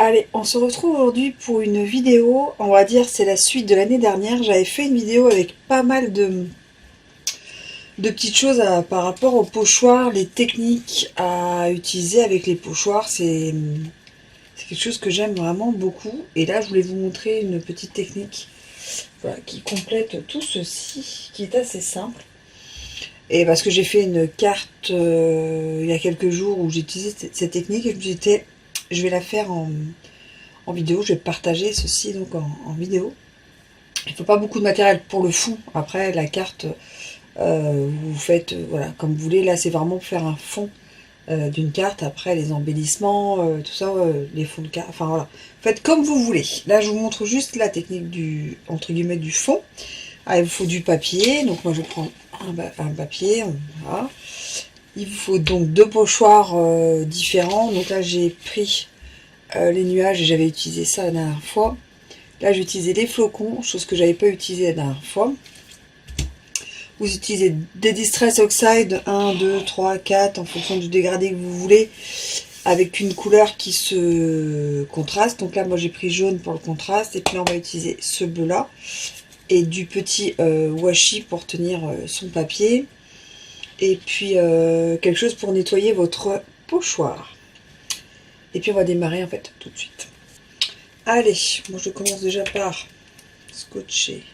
Allez, on se retrouve aujourd'hui pour une vidéo, on va dire c'est la suite de l'année dernière. J'avais fait une vidéo avec pas mal de petites choses par rapport aux pochoirs, les techniques à utiliser avec les pochoirs. C'est quelque chose que j'aime vraiment beaucoup. Et là, je voulais vous montrer une petite technique, voilà, qui complète tout ceci, qui est assez simple. Et parce que j'ai fait une carte il y a quelques jours où j'ai utilisé cette technique et je me suis dit, je vais la faire en vidéo, je vais partager ceci donc en vidéo. Il ne faut pas beaucoup de matériel pour le fond. Après, la carte, vous faites voilà, comme vous voulez. Là, c'est vraiment pour faire un fond d'une carte. Après, les embellissements, tout ça, les fonds de carte, enfin voilà. Faites comme vous voulez. Là, je vous montre juste la technique du, entre guillemets, du fond. Ah, il vous faut du papier. Donc, moi, je prends un papier. Voilà. Il vous faut donc deux pochoirs différents. Donc là, j'ai pris les nuages et j'avais utilisé ça la dernière fois. Là, j'ai utilisé les flocons, chose que j'avais pas utilisé la dernière fois. Vous utilisez des Distress Oxide, 1, 2, 3, 4, en fonction du dégradé que vous voulez, avec une couleur qui se contraste. Donc là, moi, j'ai pris jaune pour le contraste. Et puis là, on va utiliser ce bleu-là. Et du petit washi pour tenir son papier. Et puis, quelque chose pour nettoyer votre pochoir. Et puis, on va démarrer, en fait, tout de suite. Allez, moi, je commence déjà par scotcher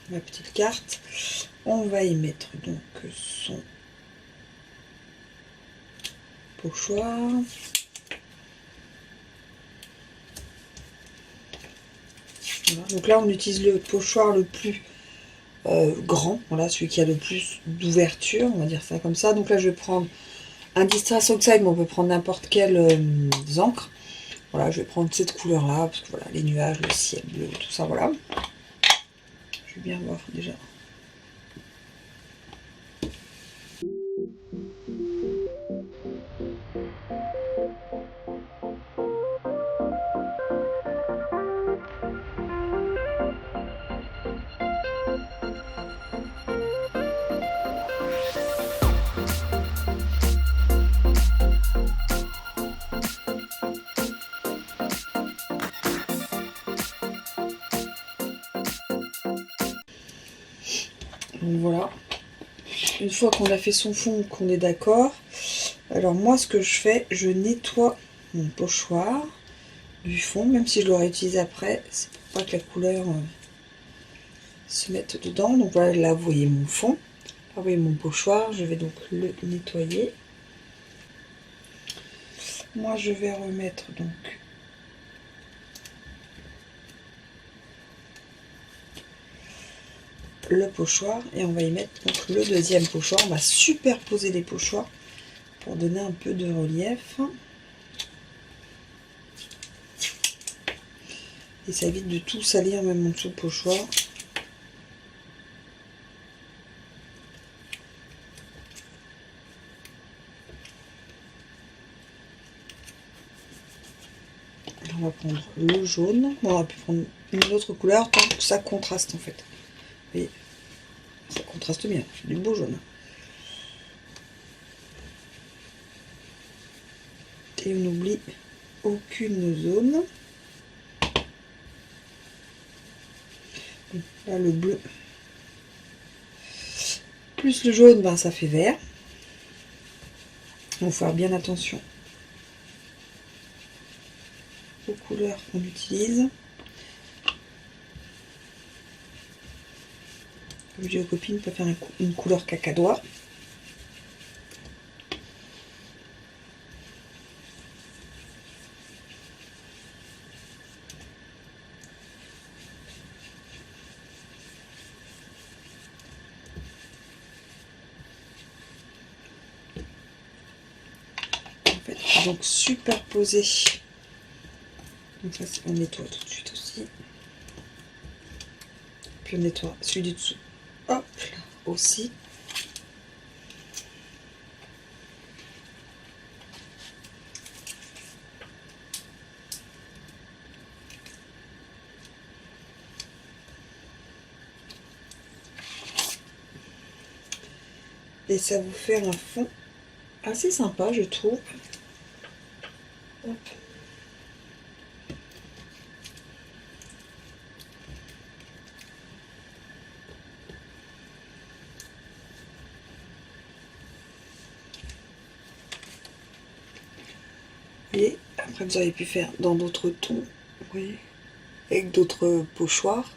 ma petite carte. On va y mettre donc son pochoir. Voilà. Donc là, on utilise le pochoir le plus grand, voilà, celui qui a le plus d'ouverture, on va dire ça comme ça. Donc là, je vais prendre un Distress Oxide, mais on peut prendre n'importe quelle encre. Voilà, je vais prendre cette couleur-là, parce que voilà, les nuages, le ciel bleu, tout ça, voilà. Je vais bien voir déjà. Donc voilà. Une fois qu'on a fait son fond, qu'on est d'accord, alors moi, ce que je fais, je nettoie mon pochoir du fond, même si je l'aurais utilisé après, c'est pour pas que la couleur se mette dedans. Donc voilà, là vous voyez mon fond, là vous voyez mon pochoir, je vais donc le nettoyer. Moi je vais remettre donc le pochoir et on va y mettre donc le deuxième pochoir. On va superposer les pochoirs pour donner un peu de relief. Et ça évite de tout salir même en dessous le pochoir. On va prendre le jaune. Bon, on va pu prendre une autre couleur tant que ça contraste en fait. Et ça contraste bien, c'est du beau jaune. Et on n'oublie aucune zone. Là, le bleu plus le jaune, ben, ça fait vert. Il faut faire bien attention aux couleurs qu'on utilise. Comme je dis aux copines, on peut faire une couleur cacadois. En fait, donc superposer. Donc ça, on nettoie tout de suite aussi. Puis on nettoie celui du dessous. Hop, là aussi. Et ça vous fait un fond assez sympa, je trouve. Hop. Et après vous avez pu faire dans d'autres tons, vous voyez, avec d'autres pochoirs.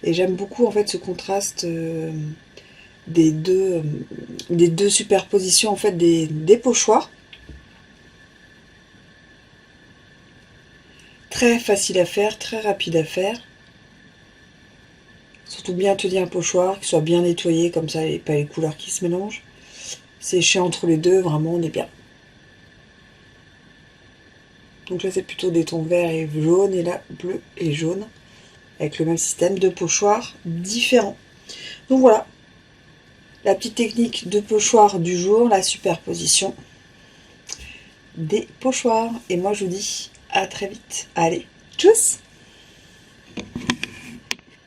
Et j'aime beaucoup en fait ce contraste des deux superpositions en fait des pochoirs. Très facile à faire, très rapide à faire. Surtout bien tenir le pochoir, qu'il soit bien nettoyé, comme ça, et pas les couleurs qui se mélangent. Sécher entre les deux, vraiment, on est bien. Donc là, c'est plutôt des tons verts et jaunes, et là, bleu et jaune, avec le même système de pochoirs différents. Donc voilà, la petite technique de pochoir du jour, la superposition des pochoirs. Et moi, je vous dis à très vite. Allez, tchuss!